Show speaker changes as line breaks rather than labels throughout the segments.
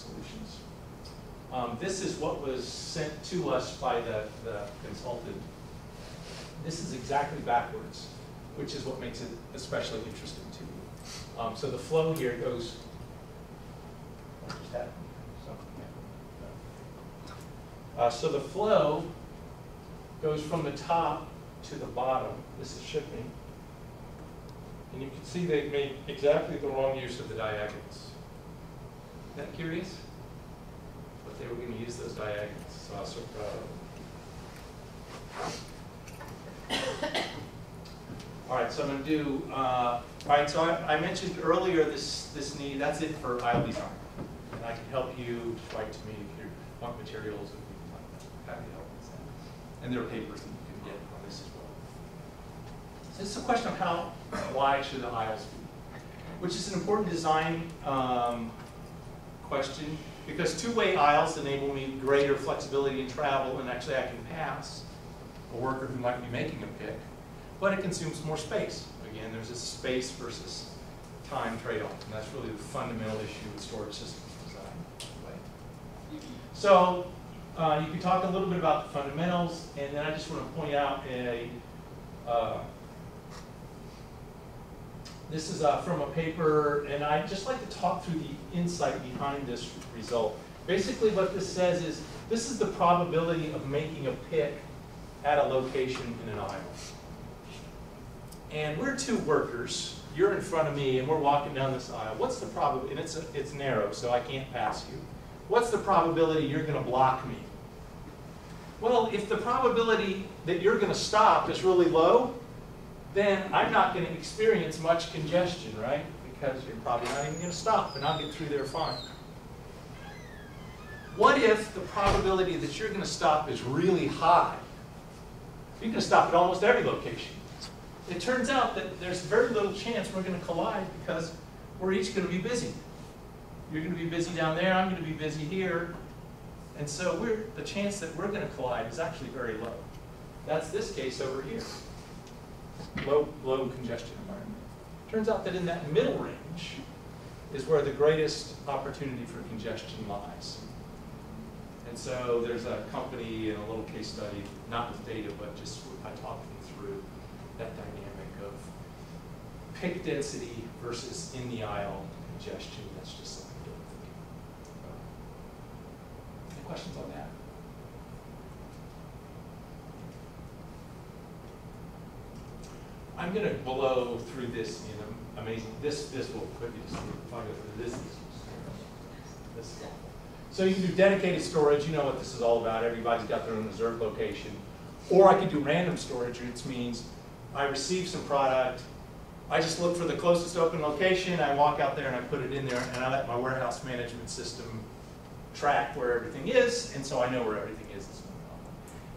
solutions. This is what was sent to us by the consultant. This is exactly backwards, which is what makes it especially interesting to you. So the flow here goes, what just happened? So the flow goes from the top to the bottom. This is shipping. And you can see they made exactly the wrong use of the diagonals. Isn't that curious? But they were going to use those diagonals, so I was so proud. All right, so I'm going to do, all right, so I mentioned earlier this need, that's it for aisle design. And I can help you, just write to me if you want materials, and I'm happy to help with that. And there are papers that you can get on this as well. So this is a question of how wide should the aisles be, which is an important design question, because two-way aisles enable me greater flexibility in travel, and actually I can pass a worker who might be making a pick, but it consumes more space. Again, there's a space versus time trade-off, and that's really the fundamental issue with storage systems design. Right? So you can talk a little bit about the fundamentals, and then I just want to point out this is from a paper, and I'd just like to talk through the insight behind this result. Basically what this says is, this is the probability of making a pick at a location in an aisle. And we're two workers, you're in front of me, and we're walking down this aisle. What's the probability, and it's narrow, so I can't pass you. What's the probability you're going to block me? Well, if the probability that you're going to stop is really low, then I'm not going to experience much congestion, right? Because you're probably not even going to stop, and I'll get through there fine. What if the probability that you're going to stop is really high? You're going to stop at almost every location. It turns out that there's very little chance we're going to collide because we're each going to be busy. You're going to be busy down there, I'm going to be busy here. And so the chance that we're going to collide is actually very low. That's this case over here. Low congestion environment. Turns out that in that middle range is where the greatest opportunity for congestion lies. And so there's a company in a little case study, not with data, but just I talked them through that dynamic of pick density versus in the aisle congestion. That's just something to think about. Any questions on that? I'm going to blow through this in an amazing. This will put you to sleep. If I go through this. So you can do dedicated storage. You know what this is all about. Everybody's got their own reserved location. Or I could do random storage, which means I receive some product. I just look for the closest open location. I walk out there and I put it in there, and I let my warehouse management system track where everything is, and so I know where everything is.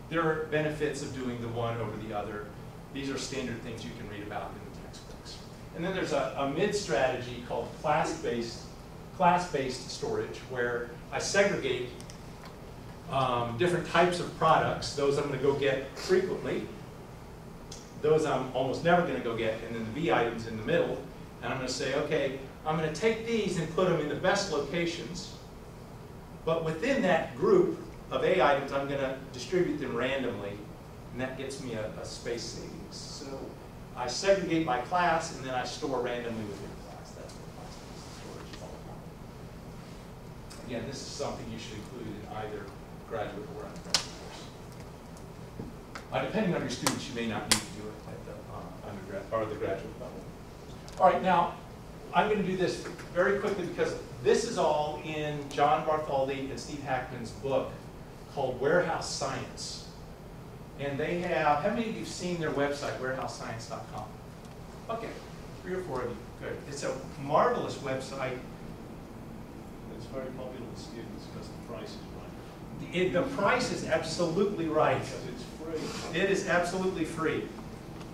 There are benefits of doing the one over the other. These are standard things you can read about in the textbooks. And then there's a mid strategy called class-based storage, where I segregate different types of products. Those I'm going to go get frequently. Those I'm almost never going to go get, and then the B items in the middle. And I'm going to say, okay, I'm going to take these and put them in the best locations. But within that group of A items, I'm going to distribute them randomly. And that gets me a space savings. So I segregate by class, and then I store randomly within class. That's what class-based storage is all about. Again, this is something you should include in either graduate or undergraduate course. Depending on your students, you may not need to do it at the undergrad or the graduate level. All right, now I'm going to do this very quickly because this is all in John Bartholdi and Steve Hackman's book called Warehouse Science. And they have, how many of you have seen their website, warehousescience.com? Okay, 3 or 4 of you, good. It's a marvelous website.
It's very popular with students because the price is right.
The price is absolutely right.
Because it's free.
It is absolutely free.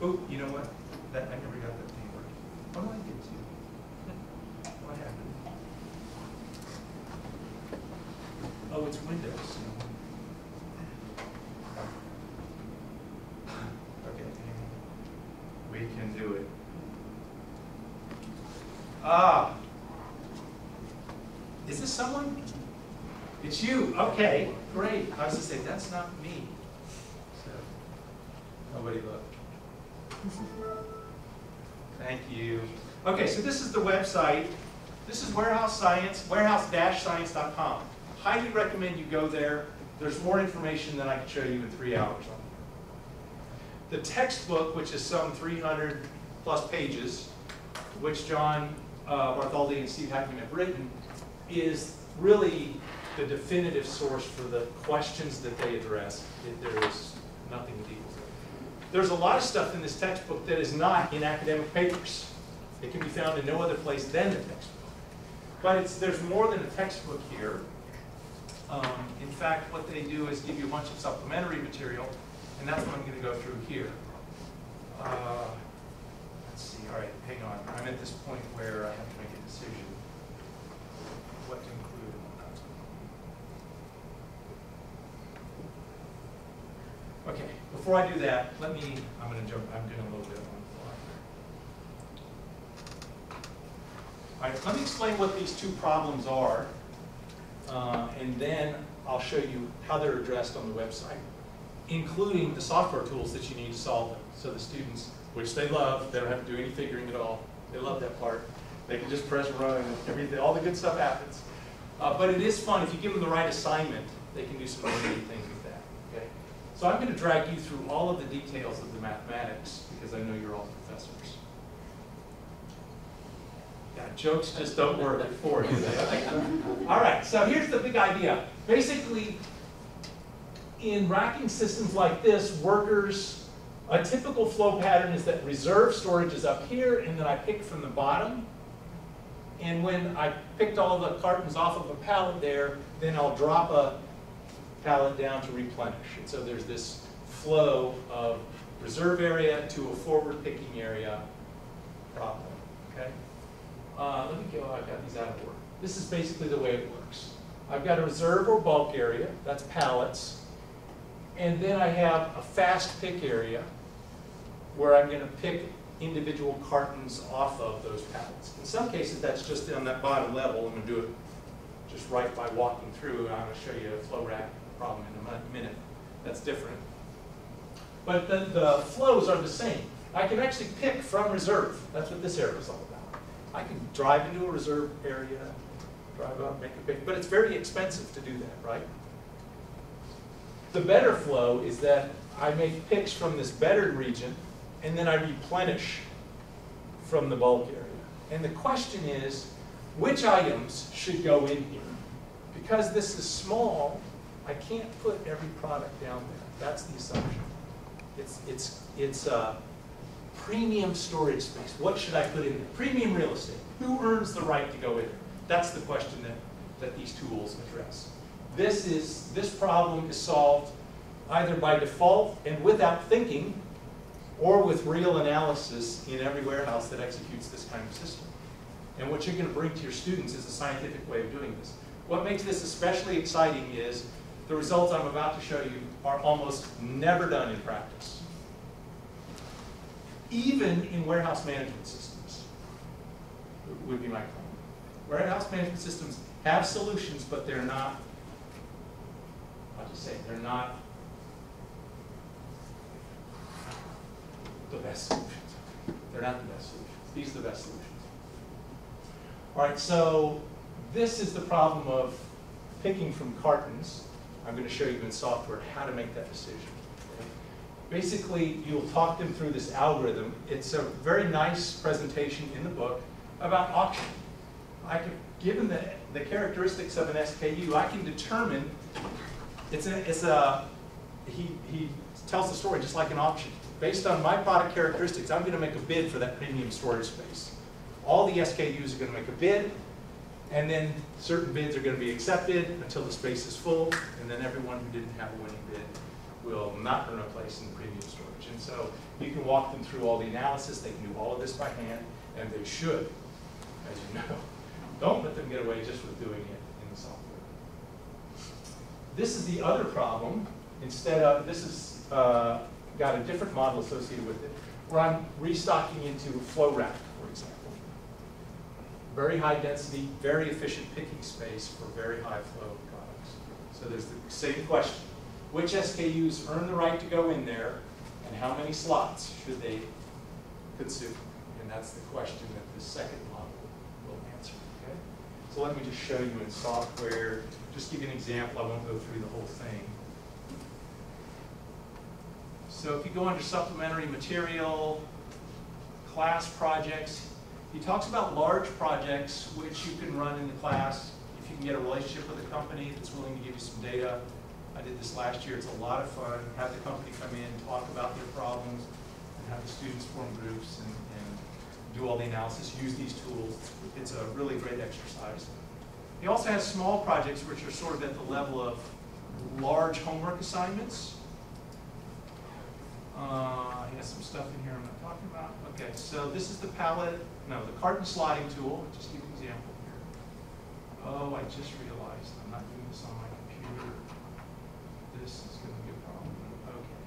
Oh, you know what? I never got that thing working. What do I get to? What happened? Oh, it's Windows. We can do it. Is this someone? It's you. Okay, great. I was going to say, that's not me. So, nobody looked. Thank you. Okay, so this is the website. This is Warehouse Science, warehouse-science.com. Highly recommend you go there. There's more information than I can show you in 3 hours on it. The textbook, which is some 300 plus pages, which John Bartholdi and Steve Hackman have written, is really the definitive source for the questions that they address. There is nothing that equals it. There's a lot of stuff in this textbook that is not in academic papers. It can be found in no other place than the textbook. But there's more than a textbook here. In fact, what they do is give you a bunch of supplementary material, and that's what I'm going to go through here. Let's see, all right, hang on. I'm at this point where I have to make a decision what to include and what not to include. Okay, before I do that, I'm doing a little bit on the fly here. All right, let me explain what these two problems are, and then I'll show you how they're addressed on the website, including the software tools that you need to solve them. So the students, which they love, they don't have to do any figuring at all. They love that part. They can just press run and everything, all the good stuff happens. But it is fun. If you give them the right assignment, they can do some really neat things with that. Okay? So I'm going to drag you through all of the details of the mathematics because I know you're all professors. Yeah, jokes just don't work for you. All right, so here's the big idea. Basically, in racking systems like this, a typical flow pattern is that reserve storage is up here, and then I pick from the bottom. And when I picked all of the cartons off of a pallet there, then I'll drop a pallet down to replenish. And so there's this flow of reserve area to a forward picking area problem. Okay? Let me go, I've got these out of order. This is basically the way it works. I've got a reserve or bulk area, that's pallets. And then I have a fast pick area where I'm going to pick individual cartons off of those pallets. In some cases, that's just on that bottom level. I'm going to do it just right by walking through. I'm going to show you a flow rack problem in a minute. That's different. But the flows are the same. I can actually pick from reserve. That's what this area is all about. I can drive into a reserve area, drive up, make a pick, but it's very expensive to do that, right? The better flow is that I make picks from this bettered region, and then I replenish from the bulk area. And the question is, which items should go in here? Because this is small, I can't put every product down there. That's the assumption. It's premium storage space. What should I put in there? Premium real estate. Who earns the right to go in there? That's the question that these tools address. This problem is solved either by default and without thinking, or with real analysis in every warehouse that executes this kind of system. And what you're going to bring to your students is a scientific way of doing this. What makes this especially exciting is the results I'm about to show you are almost never done in practice. Even in warehouse management systems, would be my comment. Warehouse management systems have solutions, but they're not, I'll just say, they're not the best solutions. They're not the best solutions. These are the best solutions. All right, so this is the problem of picking from cartons. I'm going to show you in software how to make that decision. Basically, you'll talk them through this algorithm. It's a very nice presentation in the book about auctioning. Given the characteristics of an SKU, I can determine, he tells the story just like an auction. Based on my product characteristics, I'm going to make a bid for that premium storage space. All the SKUs are going to make a bid, and then certain bids are going to be accepted until the space is full, and then everyone who didn't have a winning bid will not earn a place in the premium storage. And so you can walk them through all the analysis. They can do all of this by hand, and they should, as you know. Don't let them get away just with doing it in the software. This is the other problem. This is got a different model associated with it, where I'm restocking into flow rack, for example. very high density, very efficient picking space for very high flow products. So there's the same question. Which SKUs earn the right to go in there, and how many slots should they consume? And that's the question that the second model will answer. Okay? So let me just show you in software, just give you an example. I won't go through the whole thing. So if you go under supplementary material, class projects, he talks about large projects which you can run in the class if you can get a relationship with a company that's willing to give you some data. I did this last year. It's a lot of fun. Have the company come in, talk about their problems, and have the students form groups and do all the analysis, use these tools. It's a really great exercise. He also has small projects which are sort of at the level of large homework assignments. He has some stuff in here I'm not talking about. Okay, so this is the palette, no, the carton slotting tool. I'll just give you an example here. Oh, I just realized I'm not doing this on my computer. This is going to be a problem. Okay.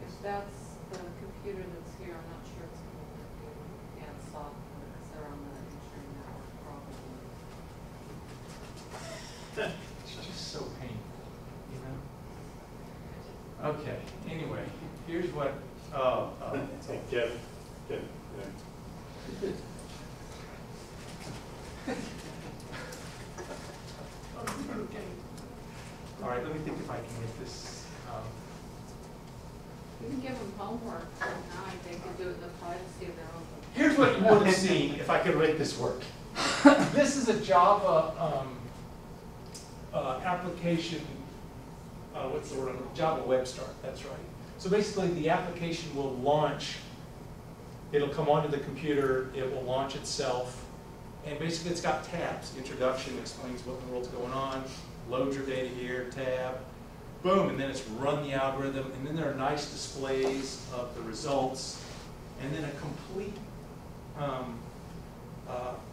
If that's the computer that's here, I'm not sure it's going to work and software because they're on the engineering network probably.
It's just so painful, you know? Okay, anyway, here's what,
Hey, Kevin, yeah.
all right, let me think if I can get this.
You can give them homework at night. They can do it in the privacy of their own.
Here's what you would have seen if I could make this work. This is a Java application, what's the word? Java Web Start, that's right. So basically the application will launch, it'll come onto the computer, it will launch itself, and basically it's got tabs. Introduction explains what in the world's going on, load your data here, tab, boom, and then it's run the algorithm, and then there are nice displays of the results, and then a complete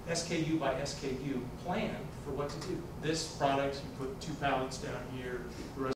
SKU by SKU plan for what to do. This product, you put 2 pallets down here, the rest